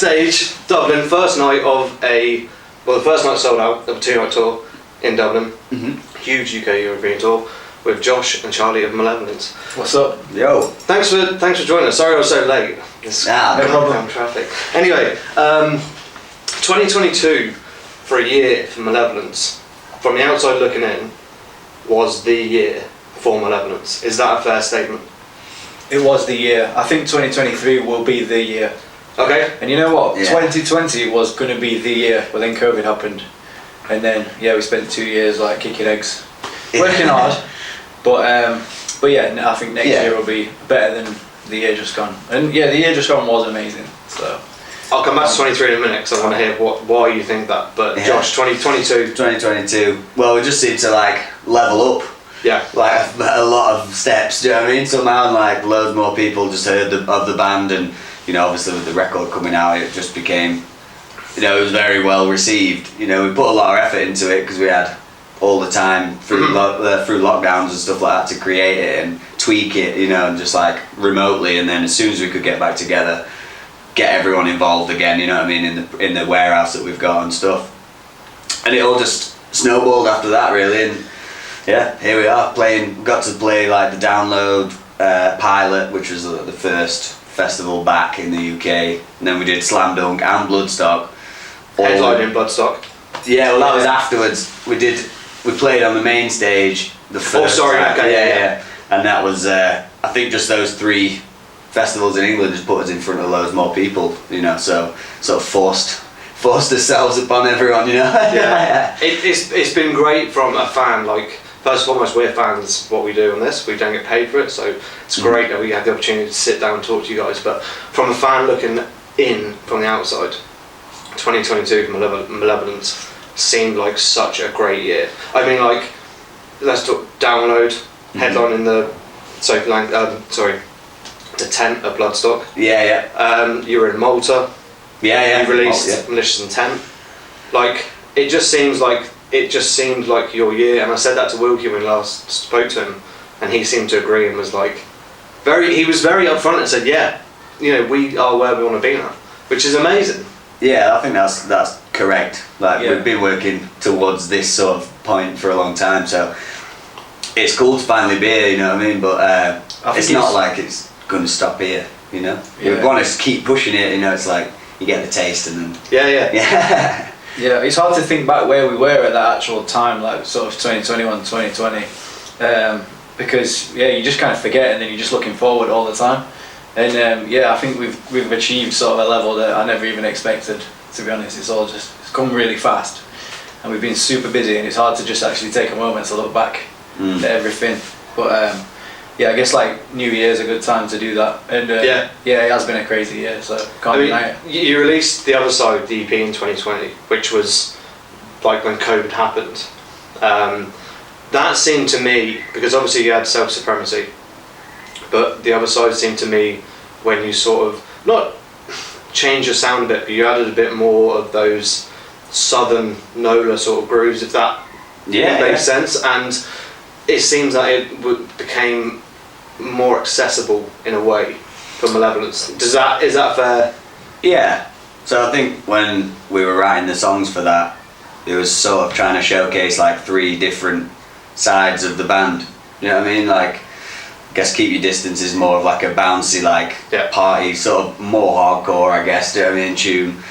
backstage, Dublin, first night the first night sold out of a 2-night tour in Dublin. Huge UK European tour with Josh and Charlie of Malevolence. What's up? Yo. Thanks for joining us. Sorry I was so late. No problem. Traffic. Anyway, 2022 for a year for Malevolence, from the outside looking in, was the year for Malevolence. Is that a fair statement? It was the year. I think 2023 will be the year. Okay. And you know what? Yeah. 2020 was going to be the year, but then COVID happened. And then, we spent 2 years like kicking eggs. Working hard. But yeah, I think next year will be better than the year just gone. And the year just gone was amazing. So I'll come back to 23 in a minute because I want to hear why you think that. But Josh, 2022. 2022. Well, we just seem to level up. Yeah. A lot of steps. Do you know what I mean? Somehow loads more people just heard of the band, and obviously with the record coming out, it just became, it was very well received. We put a lot of effort into it because we had all the time through lockdowns and stuff like that to create it and tweak it, and just remotely. And then as soon as we could get back together, get everyone involved again, in the warehouse that we've got and stuff. And it all just snowballed after that, really. And yeah, here we are got to play the Download pilot, which was the first festival back in the UK. And then we did Slam Dunk and Bloodstock. Headline in Bloodstock. Yeah, well that was afterwards. We played on the main stage the first time. Okay, And that was I think just those 3 festivals in England just put us in front of loads more people, so sort of forced ourselves upon everyone, Yeah. It's been great from a fan, first and foremost, we're fans of what we do on this. We don't get paid for it, so it's great that we had the opportunity to sit down and talk to you guys. But from a fan looking in from the outside, 2022 for Malevolence seemed like such a great year. I mean, let's talk Download, headline in the the tent at Bloodstock. You were in Malta. You released Malicious Intent. It just seems seemed like your year, and I said that to Wilkie when we last spoke to him, and he seemed to agree and was he was very upfront and said, we are where we want to be now, which is amazing. Yeah, I think that's correct. We've been working towards this sort of point for a long time, so it's cool to finally be here, you know what I mean? But it's not like it's going to stop here, We want to keep pushing it, it's you get the taste and then... Yeah. Yeah, it's hard to think back where we were at that actual time, sort of 2021, 2020, because you just kind of forget, and then you're just looking forward all the time. And I think we've achieved sort of a level that I never even expected, to be honest. It's come really fast, and we've been super busy, and it's hard to just actually take a moment to look back at everything. But I guess New Year's a good time to do that. And it has been a crazy year, so can't deny it. You released The Other Side, the EP in 2020, which was when COVID happened. That seemed to me, because obviously you had Self-Supremacy, but The Other Side seemed to me when you sort of, not change your sound a bit, but you added a bit more of those southern NOLA sort of grooves, if that makes sense. And it seems that it became more accessible in a way for Malevolence. Is that fair? Yeah. So I think when we were writing the songs for that, it was sort of trying to showcase 3 different sides of the band. You know what I mean? I guess Keep Your Distance is more of a bouncy party, sort of more hardcore, I guess. Do you know what I mean? Tune.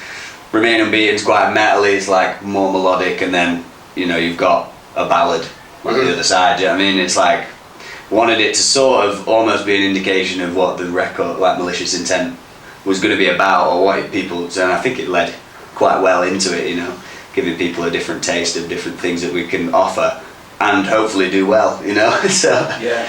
Remain Unbeaten's quite metally. It's more melodic, and then you've got a ballad on the other side. Do you know what I mean? It's wanted it to sort of almost be an indication of what the record, Malicious Intent, was going to be about, or what people. And I think it led quite well into it. Giving people a different taste of different things that we can offer, and hopefully do well. So yeah.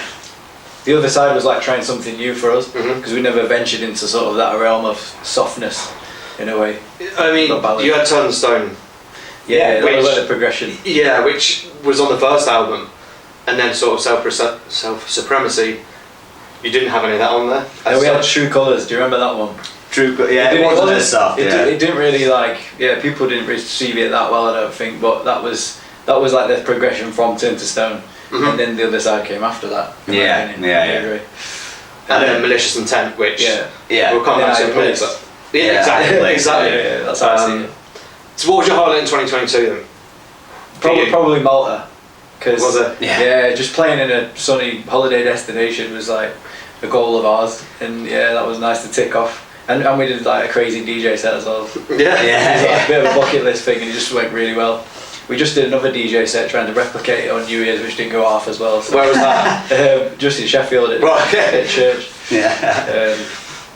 The Other Side was trying something new for us, because we never ventured into sort of that realm of softness, in a way. I mean, you had Turn the Stone. Yeah, that was the progression. Yeah, which was on the first album, and then sort of Self-Supremacy. You didn't have any of that on there. Yeah, we had True Colours. Do you remember that one? It wasn't as soft. It didn't really people didn't receive it that well, I don't think. But that was the progression from Turn to Stone, and then The Other Side came after that. Yeah. And then Malicious Intent, which we'll come back to in a minute. Yeah, exactly. Yeah, that's how I see it. So what was your highlight in 2022 then? Probably Malta. Was it? Yeah, just playing in a sunny holiday destination was like a goal of ours, and yeah, that was nice to tick off. And we did like a crazy DJ set as well. Yeah. It was like a bit of a bucket list thing, and it just went really well. We just did another DJ set trying to replicate it on New Year's, which didn't go off as well. So. Where was that? Just in Sheffield at church. Yeah.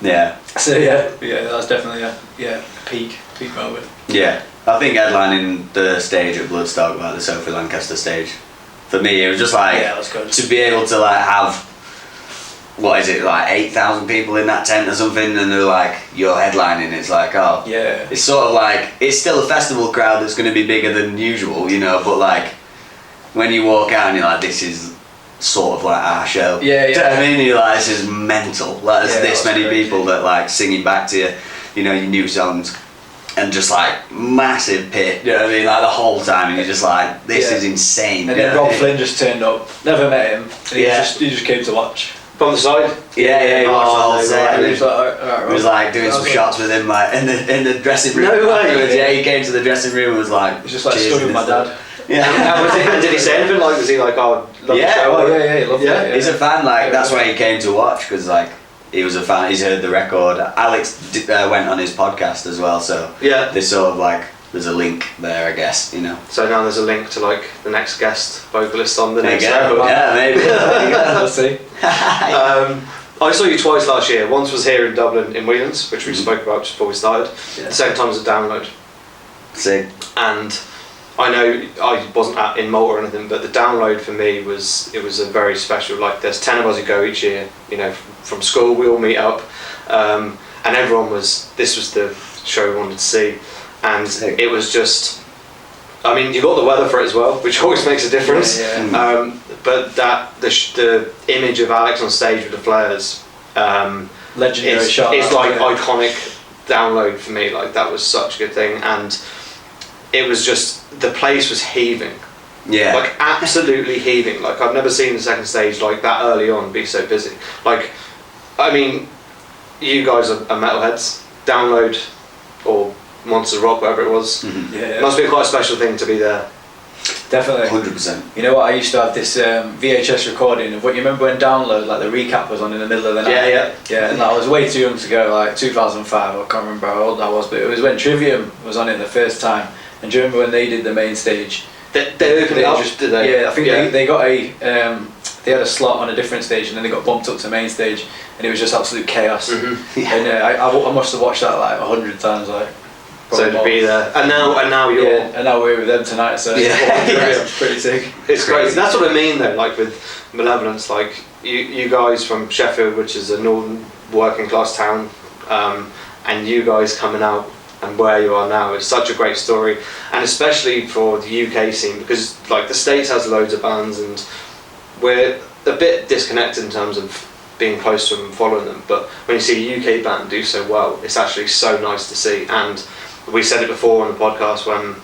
Yeah. So yeah, that was definitely a peak moment. Yeah. I think headlining the stage at Bloodstock, like the Sophie Lancaster stage, for me it was just like that was good. to be able to like have, what is it, like 8,000 people in that tent or something, and they're like, you're headlining. It's like, oh, yeah. It's sort of like, it's still a festival crowd that's going to be bigger than usual, you know, but like when you walk out and you're like, this is sort of like our show. Yeah. Do you know what I mean? You're like, this is mental. Like there's this many people that like singing back to you, you know, your new songs. And just like massive pit, you know what I mean? Like the whole time, and you're just like, this is insane. And then Rob Flynn just turned up. Never met him. And he just came to watch. From the side? Yeah, he watched the whole set. And he was like, alright, He was like doing some shots with him, like in the dressing room. No way. Afterwards. Yeah, he came to the dressing room and was like, he was just like cheers stood with my stuff. dad. Yeah. And did he say anything? Like, was he like, oh, love the Yeah. show? Oh yeah, he loved it. Yeah. He's a fan. Like Yeah, that's yeah. why he came to watch, because like he was a fan. He's heard the record. Alex went on his podcast as well, so Yeah. there's sort of like there's a link there, I guess. You know. So now there's a link to like the next guest vocalist on the There you next go. record. Yeah, maybe. Let's see. I saw you twice last year. Once was here in Dublin in Whelan's, which we spoke about just before we started. Yeah. The same time as a download. Sick. And I know I wasn't in Malta or anything, but the download for me was a very special. Like there's 10 of us who go each year. You know, from school we all meet up, and everyone was. This was the show we wanted to see, and Sick. it was just. I mean, you got the weather for it as well, which always makes a difference. Yeah. But the image of Alex on stage with the flares, Legendary it's shot. like iconic download for me. Like that was such a good thing, and it was just the place was heaving. Yeah. Like absolutely heaving. Like I've never seen the second stage like that early on be so busy. Like, I mean, you guys are metalheads. Download or Monster Rock, whatever it was. Mhm. Yeah. It must be quite a special thing to be there. Definitely. 100%. You know what? I used to have this VHS recording of what you remember when Download, like the recap was on in the middle of the night. Yeah. And I was way too young to go, like 2005. I can't remember how old I was, but it was when Trivium was on it the first time. And do you remember when they did the main stage? They opened it up, did they? Yeah, I think they got a they had a slot on a different stage, and then they got bumped up to main stage, and it was just absolute chaos. Mm-hmm. Yeah. And I must have watched that like 100 times, like. So to be there, and now you're. Yeah, and now we're with them tonight, so it's pretty sick. It's crazy. That's what I mean though. Like with Malevolence, like you guys from Sheffield, which is a northern working class town, and you guys coming out and where you are now is such a great story, and especially for the UK scene, because like the States has loads of bands and we're a bit disconnected in terms of being close to them and following them, but when you see a UK band do so well, it's actually so nice to see. And we said it before on the podcast when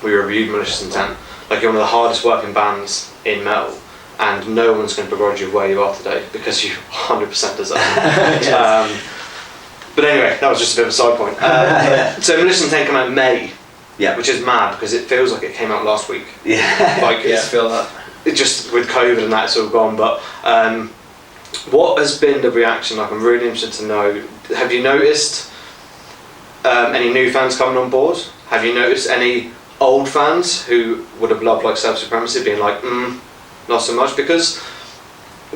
we reviewed Malicious Intent, like you're one of the hardest working bands in metal, and no one's going to begrudge you where you are today because you 100% deserve it. Yes. But anyway, that was just a bit of a side point. So Malicious Intent came out in May, which is mad because it feels like it came out last week. Yeah. Like I feel that. it just with COVID and that, it's all gone. But what has been the reaction? Like, I'm really interested to know. Have you noticed any new fans coming on board? Have you noticed any old fans who would have loved like Self Supremacy being like, not so much? Because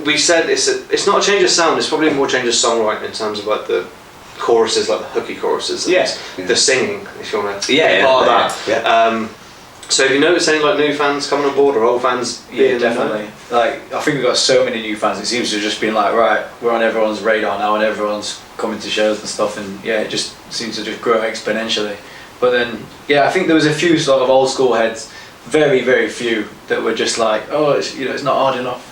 we said it's not a change of sound. It's probably more change of songwriting in terms of like the choruses, like the hooky choruses, and the singing. If you want to part of that. Yeah. So have you noticed any like new fans coming on board or old fans? Yeah, definitely. Like I think we've got so many new fans. It seems to have just been like, right, we're on everyone's radar now, and everyone's coming to shows and stuff. And yeah, it just seems to just grow exponentially. But then, yeah, I think there was a few sort of old school heads, very very few, that were just like, oh, it's not hard enough.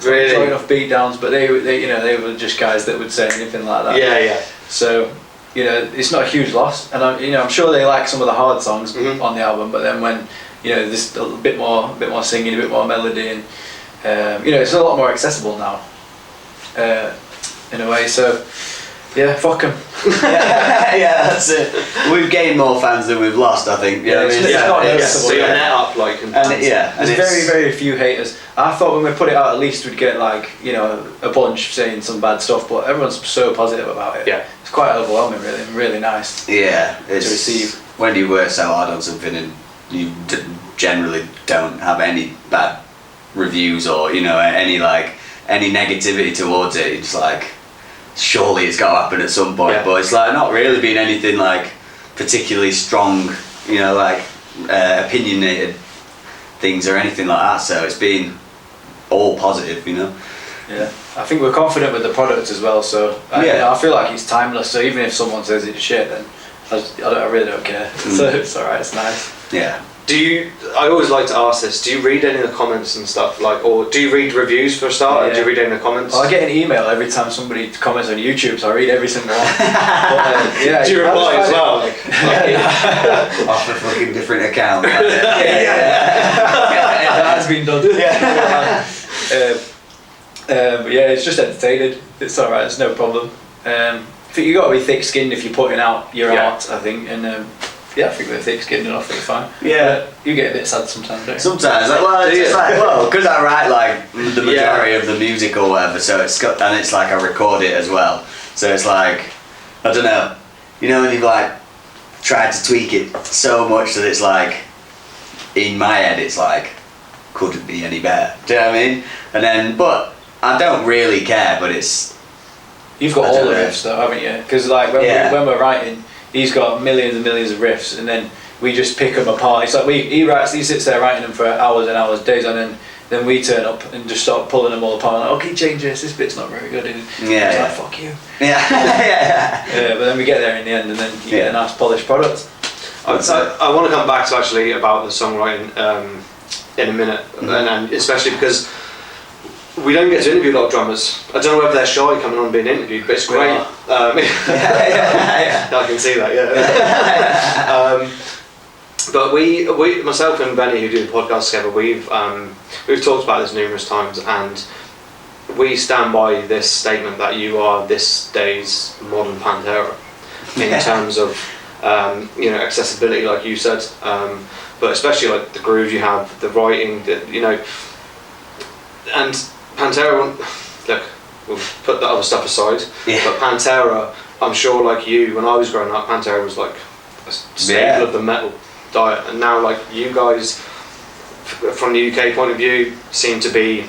Really? It's not enough beat downs. But they were just guys that would say anything like that. Yeah. So. It's not a huge loss, and I'm sure they like some of the hard songs on the album. But then when there's a bit more singing, a bit more melody, and it's a lot more accessible now, in a way. So Yeah, fuck 'em. Yeah, that's it. We've gained more fans than we've lost, I think. You know what I mean? It's not noticeable. So you're net up like. And There's very, very few haters. I thought when we put it out, at least we'd get like, you know, a bunch saying some bad stuff, but everyone's so positive about it. Yeah. It's quite overwhelming, really, and really nice Yeah, it's to receive. when you work so hard on something and you generally don't have any bad reviews or, you know, any negativity towards it. It's like, surely it's got to happen at some point, but it's like not really been anything like particularly strong, you know, like opinionated things or anything like that. So it's been all positive, you know. Yeah, I think we're confident with the product as well. So I feel like it's timeless. So even if someone says it's shit, then I really don't care. So it's alright. It's nice. Yeah. I always like to ask this, do you read any of the comments and stuff, like, or do you read reviews for a start, or do you read any of the comments? Well, I get an email every time somebody comments on YouTube, so I read every single one. But, do you reply as well? Off a fucking different account. That has been done. But yeah, it's just entertaining. It's alright, it's no problem. I think you got to be thick-skinned if you're putting out your art, I think, and I think we're thick-skinned enough, it's fine. Yeah. You get a bit sad sometimes, don't you? Sometimes, it's just like, because I write like the majority of the music or whatever, so it's got, and it's like I record it as well, so it's like, I don't know, you know when you've like tried to tweak it so much that it's like, in my head it's like, couldn't be any better, do you know what I mean? And then, but I don't really care, but it's... You've got all the riffs though, haven't you? Because like when we're writing, he's got millions and millions of riffs, and then we just pick them apart. It's like he sits there writing them for hours and hours, days on end. Then we turn up and just start pulling them all apart. Like, okay, change this. This bit's not very good. And it's like, fuck you. Yeah. But then we get there in the end, and then you get a nice polished product. I want to come back to actually about the songwriting in a minute, and especially because we don't get to interview a lot of drummers. I don't know whether they're shy coming on being interviewed, but it's great. I can see that. But we, myself and Benny, who do the podcast together, we've talked about this numerous times, and we stand by this statement that you are this day's modern Pantera in terms of accessibility, like you said, but especially like the groove you have, the writing, and Pantera, look, we'll put the other stuff aside, but Pantera, I'm sure like you, when I was growing up, Pantera was like a staple of the metal diet, and now like you guys, from the UK point of view, seem to be,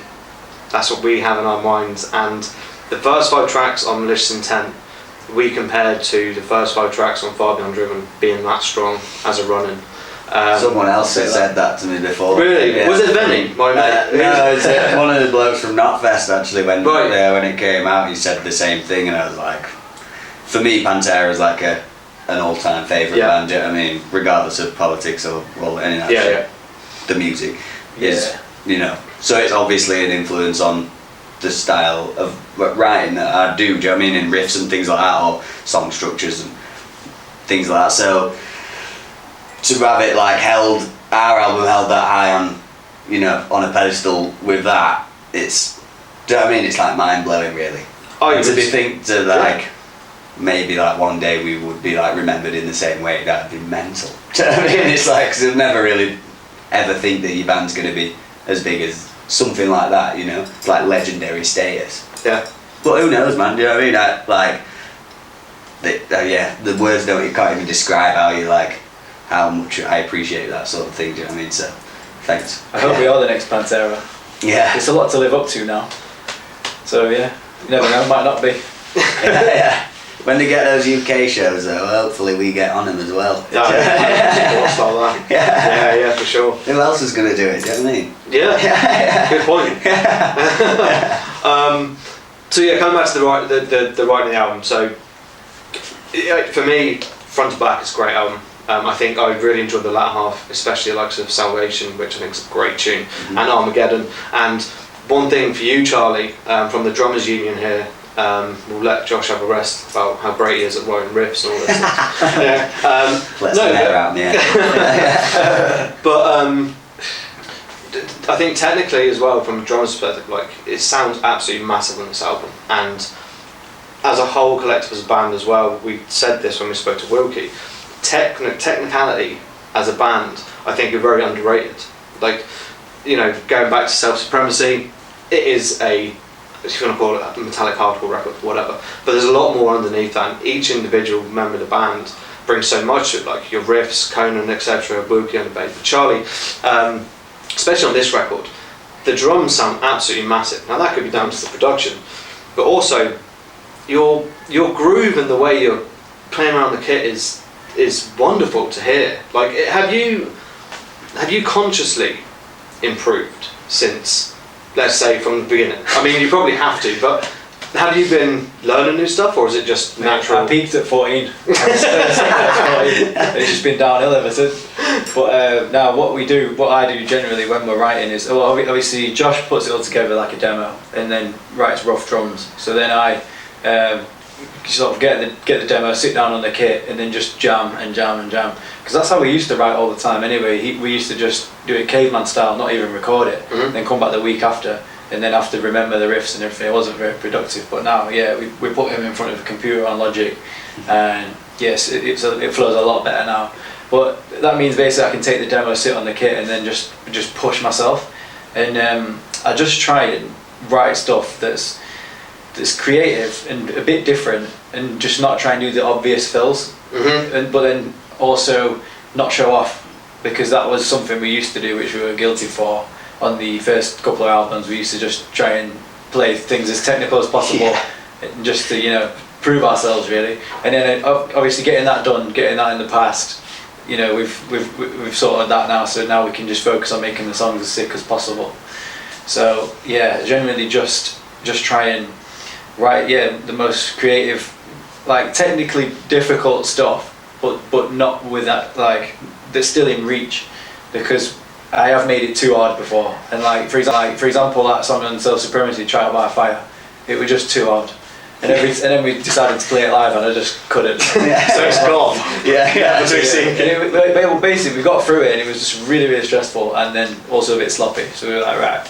that's what we have in our minds. And the first 5 tracks on Malicious Intent, we compared to the first 5 tracks on Far Beyond Driven being that strong as a run-in. Someone else has said that to me before. Really? Yeah. Was it Benny, my mate? No, it's one of the blokes from Knotfest actually. When it came out, he said the same thing, and I was like, for me, Pantera is like an all-time favourite band. You know what I mean, regardless of politics or any of that shit. The music is, so it's obviously an influence on the style of writing that I do. Do you know what I mean, in riffs and things like that, or song structures and things like that. So to have it like our album held that high on a pedestal with that, it's, do you know what I mean, it's like mind blowing really. Maybe like one day we would be like remembered in the same way, that'd be mental. Do you know what I mean? It's like, cause you'll never really ever think that your band's going to be as big as something like that, it's like legendary status. Yeah. But who knows, man, do you know what I mean? The words you can't even describe how much I appreciate that sort of thing, do you know what I mean? So, thanks. I hope we are the next Pantera. Yeah. It's a lot to live up to now. So you never know, might not be. Yeah. When they get those UK shows though, hopefully we get on them as well. Yeah, for sure. Who else is going to do it, do you know what I mean? Yeah, good point. So coming back to the writing of the album, so for me, front to back, it's a great album. I think I really enjoyed the latter half, especially the likes of Salvation, which I think is a great tune, and Armageddon. And one thing for you, Charlie, from the Drummers Union here, we'll let Josh have a rest about how great he is at writing riffs and all this stuff. Let's get that out in the air. But I think technically as well, from a drummer's perspective, like, it sounds absolutely massive on this album, and as a whole collective, as a band as well, we said this when we spoke to Wilkie, technicality as a band, I think, are very underrated. Like, you know, going back to Self-Supremacy, it is a, if you want to call it a metallic hardcore record, whatever, but there's a lot more underneath that, and each individual member of the band brings so much to it, like your riffs, Conan, etc., Wilkie on the bass. But Charlie, especially on this record, the drums sound absolutely massive. Now that could be down to the production, but also your groove and the way you're playing around the kit is wonderful to hear. Like, have you consciously improved since, let's say, from the beginning? I mean, you probably have to, but have you been learning new stuff, or is it just natural? I peaked at 14. It's just been downhill ever since. But now what I do generally when we're writing is, well, obviously Josh puts it all together like a demo and then writes rough drums. So then I sort of get the demo, sit down on the kit, and then just jam and jam and jam. Because that's how we used to write all the time anyway. We used to just do it caveman style, not even record it, then come back the week after, and then have to remember the riffs and everything. It wasn't very productive. But now, yeah, we put him in front of a computer on Logic, and yes, it flows a lot better now. But that means basically I can take the demo, sit on the kit, and then just push myself. And I just try and write stuff that's creative and a bit different, and just not try and do the obvious fills, but then also not show off, because that was something we used to do, which we were guilty for on the first couple of albums. We used to just try and play things as technical as possible, and just to, you know, prove ourselves really. And then obviously getting that done, getting that in the past, you know, we've sorted that now, so now we can just focus on making the songs as sick as possible. So yeah, generally just try and write, the most creative, like technically difficult stuff, but not with that, like, that's still in reach, because I have made it too hard before. And like for example that song on Self-Supremacy, Trial by Fire, it was just too hard. And then we decided to play it live, and I just couldn't. So it's gone. Well, basically we got through it, and it was just really, really stressful, and then also a bit sloppy. So we were like, right,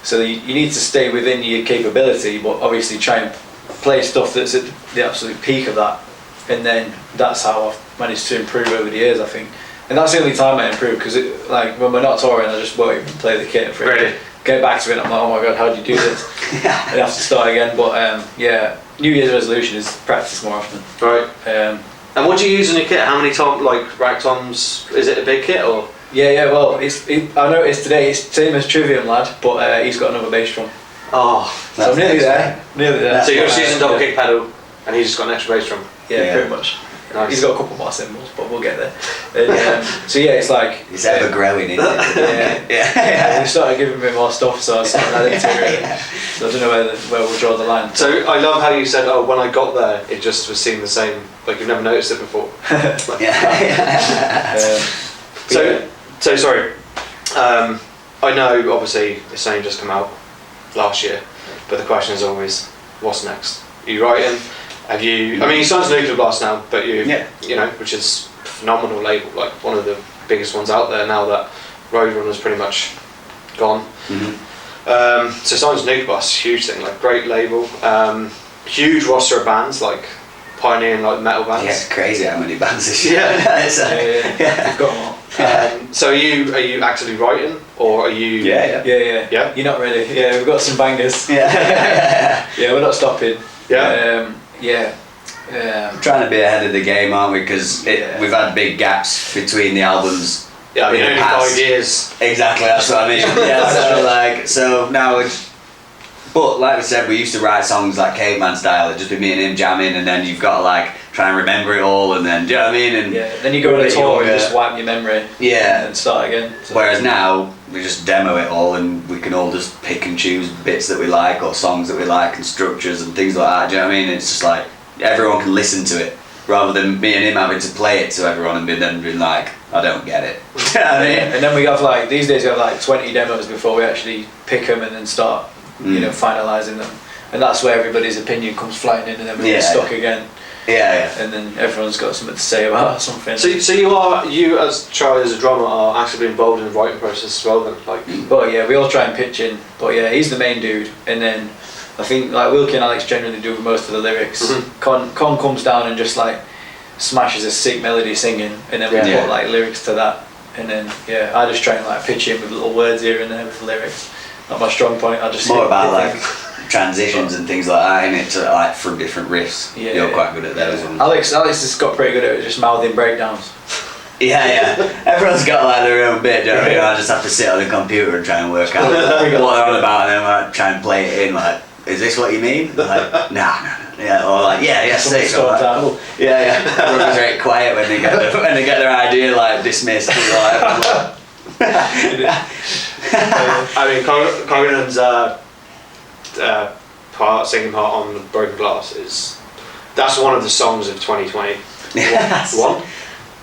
so you need to stay within your capability, but obviously try and play stuff that's at the absolute peak of that. And then that's how I've managed to improve over the years, I think. And that's the only time I improve, because like when we're not touring, I just won't even play the kit for it. Get back to it, and I'm like, oh my god, how do you do this? And I have to start again. But New Year's resolution is practice more often. Right. And what do you use on your kit? How many rack toms? Is it a big kit or? Yeah. Well, I noticed today it's same as Trivium lad, but he's got another bass drum. Oh, so I'm nearly there. So you're just using double kick pedal, and he's just got an extra bass drum. Yeah, pretty much. Nice. He's got a couple more cymbals, but we'll get there. And, so yeah, it's like it's ever growing, isn't it? Yeah. We started giving him more stuff, so I started adding to it. Really. So I don't know where we'll draw the line. So I love how you said, "Oh, when I got there, it just was seeing the same. Like you've never noticed it before." So sorry. I know, obviously, this only just come out last year, but the question is always, what's next? Are you writing? Have you? I mean, you signed to Nuclear Blast now, but you know, which is a phenomenal label, like one of the biggest ones out there now that Roadrunner's pretty much gone. So signed to Nuclear Blast, huge thing, like great label, huge roster of bands, like pioneering like metal bands. Yeah, it's crazy how many bands this year. We've got them all. So are you actively writing, or are you? Yeah. You're not really. Yeah, we've got some bangers. Yeah, we're not stopping. I'm trying to be ahead of the game, aren't we? Because we've had big gaps between the albums. Yeah, I mean, only 5 years. Exactly, that's what I mean. So now but like we said, we used to write songs like caveman style. It'd just be me and him jamming, and then you've got to like try and remember it all, and then do you know what I mean? And then you go on a tour and just wipe your memory. And start again. So. Whereas now we just demo it all, and we can all just pick and choose bits that we like, or songs that we like, and structures and things like that. Do you know what I mean? It's just like everyone can listen to it, rather than me and him having to play it to everyone and being like, I don't get it. Do you know what I mean? And then we have like these days we have like 20 demos before we actually pick them and then start finalising them, and that's where everybody's opinion comes flying in, and then we get stuck again. And then everyone's got something to say about something. So you as Charlie, as a drummer, are actively involved in the writing process as well then? Like. But yeah, we all try and pitch in, but yeah, he's the main dude, and then I think like Wilkie and Alex generally do most of the lyrics. Con comes down and just like smashes a sick melody singing, and then we put like lyrics to that, and then I just try and like pitch in with little words here and there with lyrics. Not my strong point. I just more about like transitions and things like that, innit? To like from different riffs. You're quite good at those ones. Alex has got pretty good at just mouthing breakdowns. Yeah. Everyone's got like their own bit, don't they? I just have to sit on the computer and try and work out what they're on about, and then like, try and play it in. Like, is this what you mean? Like, nah. Yeah, or like, sick. Like, cool. Yeah. Everyone's very quiet when they get their idea like dismissed. Like, I mean, Congrenon's singing part on the Broken Glass that's one of the songs of 2020. One?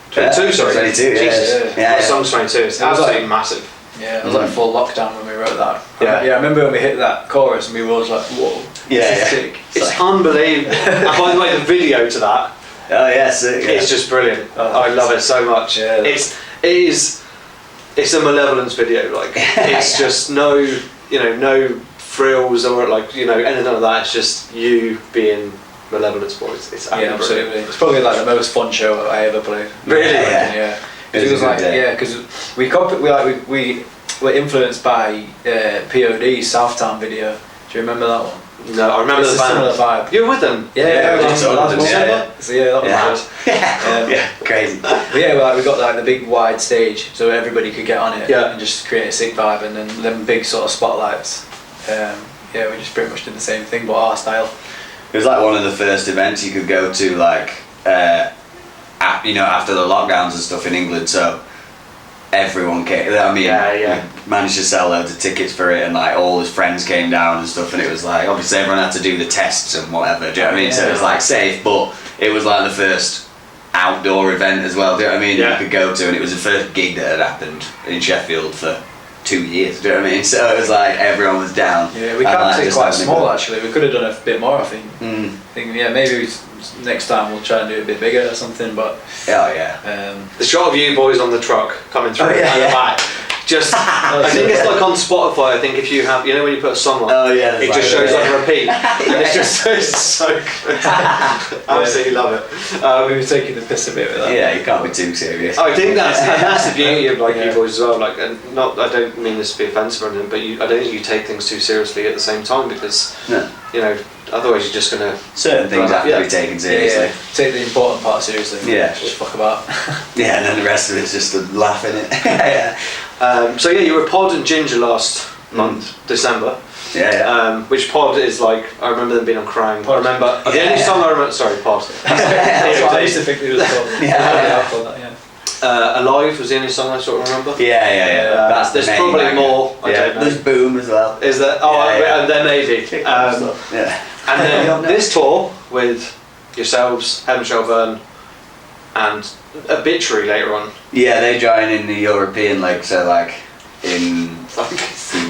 22, sorry. 22, Jesus. Yeah. Song's 22. It's absolutely massive. Yeah, it was like full lockdown when we wrote that. Yeah. I remember when we hit that chorus and we were all like, whoa. This is sick. It's unbelievable. And by the way, the video to that. Oh yeah, sick. Yeah. It's just brilliant. I love it so much. Yeah. It's a Malevolence video. Like it's just no frills or like anything like that. It's just you being Malevolence boys. It's absolutely. Brilliant. It's probably like the most fun show I ever played. Really? Yeah. It was like because we were influenced by POD's Southtown video. Do you remember that one? No, I remember the band. Similar vibe. You were with them? Yeah, that was crazy. But we got like the big wide stage so everybody could get on it and just create a sick vibe, and then them big sort of spotlights. We just pretty much did the same thing but our style. It was like one of the first events you could go to, like after the lockdowns and stuff in England, so everyone came. I mean, we managed to sell loads of tickets for it, and like all his friends came down and stuff, and it was like obviously everyone had to do the tests and whatever. Do you know what I mean? So it was like safe, but it was like the first outdoor event as well. Do you know what I mean? You could go to, and it was the first gig that had happened in Sheffield for 2 years. Do you know what I mean? So it was like everyone was down. Yeah, we kept it quite small actually. We could have done a bit more, I think. I think maybe next time we'll try and do it a bit bigger or something, but the shot of you boys on the truck coming through at the back, just I think it's like on Spotify. I think if you have when you put a song on, it just shows on repeat, and it's just so good. Absolutely love it. We were taking the piss a bit with that. Yeah, you can't be too serious. I think that's the beauty of like you boys as well. Like, and not I don't mean this to be offensive or anything, but I don't think you take things too seriously at the same time, because otherwise you're just gonna certain things have to be taken seriously. Take the important part seriously. Just fuck about. And then the rest of it's just a laugh in it. So you were Pod and Ginger last month, December. Which Pod is like, I remember them being on Crying. I remember the only song I remember. Sorry, Pod. That's what I used to think it was called. Alive was the only song I sort of remember. That's there's probably more. I don't know. There's Boom as well. Is there? And then maybe. And then this tour with yourselves, Heaven Shall Burn, and Obituary later on. Yeah, they join in the European leg, so like in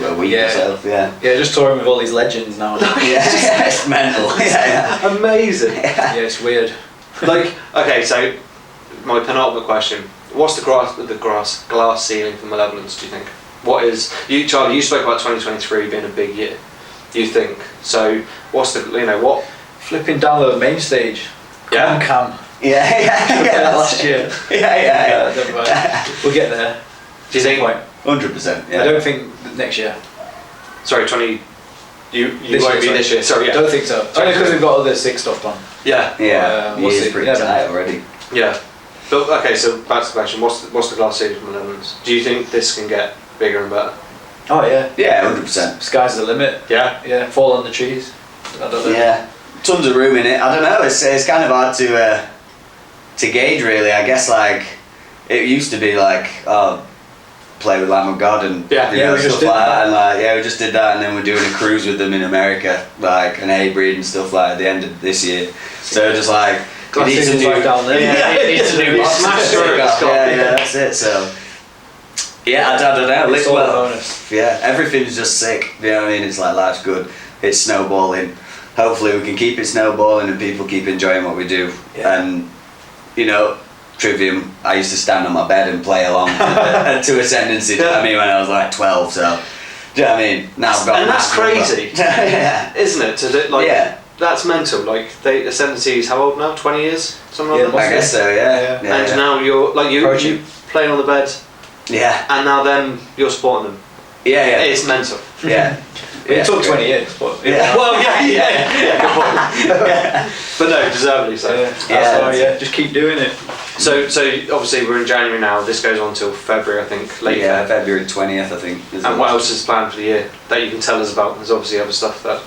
a week or so. Just touring with all these legends now. It's mental. Amazing. It's weird. Like, okay, so my penultimate question: what's the glass ceiling for Malevolence? Do you think? What is Charlie? You spoke about 2023 being a big year. You think so? What's the what? Flipping down the main stage. Cam. Last year. We'll get there. Do you think? 100%. I don't think next year. Sorry, 20. You won't be this year. Sorry, I don't think so. Only because we've got other sick stuff on. We'll see. Pretty tight already. Yeah. But okay, so back to the question: what's the glass ceiling for Malevolence? Do you think this can get bigger and better? Oh yeah. 100%. Sky's the limit. Yeah. Fall on the trees. I don't know. Tons of room in it. I don't know. It's kind of hard to gauge really. I guess like it used to be like play with Lamb of God and stuff like that, and like we just did that, and then we're doing a cruise with them in America, like an A-breed and stuff like at the end of this year. So just like it needs to do down there. it needs to do smash through it. That's it. So I don't know. It's all a bonus. Everything's just sick. You know what I mean? It's like life's good. It's snowballing. Hopefully we can keep it snowballing and people keep enjoying what we do. And Trivium, I used to stand on my bed and play along to Ascendancy. I mean, when I was like 12, so Do you know what I mean? Now I've got And that's crazy, yeah. isn't it? To do, like, Yeah. that's mental. Like, the 70s, how old now? 20 years? Something like Yeah, that? I guess so, yeah. Yeah. And now you're, like, you playing on the bed, Yeah. and now then you're supporting them. Yeah, It's mental. yeah. It took 20 years, but Yeah. Well, yeah, good point. But no, deservedly so. Just keep doing it. So obviously we're in January now. This goes on till February, I think. Late Feb. February 20th, I think. And what else is planned for the year that you can tell us about? There's obviously other stuff that.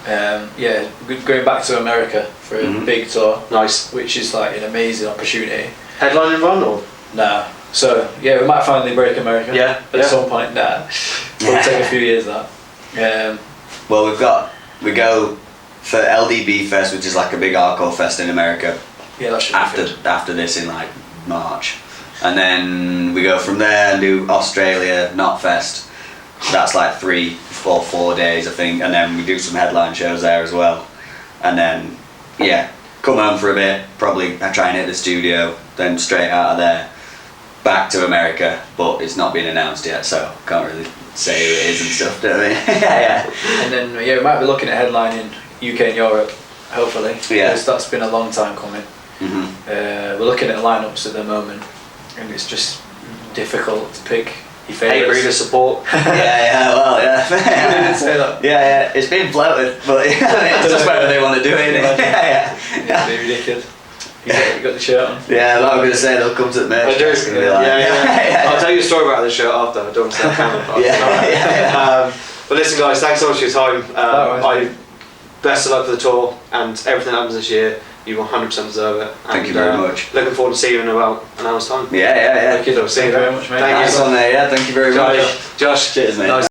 Going back to America for a big tour, Nice. which is like an amazing opportunity. Headlining run or? Nah. So we might finally break America. Yeah. At some point. Nah. It'll take a few years that. Well, we go for LDB Fest, which is like a big hardcore fest in America. Yeah, that should be good. After this in like March, and then we go from there and do Australia Knotfest. That's like 3 or 4 days, I think, and then we do some headline shows there as well, and then come home for a bit. Probably I try and hit the studio, then straight out of there, back to America. But it's not been announced yet, so can't really say who it is and stuff. Do you know what I mean? yeah. And then we might be looking at headlining UK and Europe, hopefully. Yeah. Because that's been a long time coming. Mm-hmm. We're looking at lineups at the moment, and it's just difficult to pick your Hey, favourites. breeder support. Well, yeah. I didn't say that. Yeah, it's been floated, but it's just whether they want to do it. It'd be ridiculous. You got the shirt on. Yeah, well, I'm going to say they'll come to the merch. I do. It's gonna be like, I'll tell you a story about this shirt after. I don't want to say camera. But listen, guys, thanks so much for your time. Best of luck for the tour and everything that happens this year. You 100% deserve it. Thank you very much. Looking forward to seeing you in about an hour's time. Yeah. Thank you very much, mate. Nice one there, yeah, thank you very much. Josh, Cheers, mate. Nice.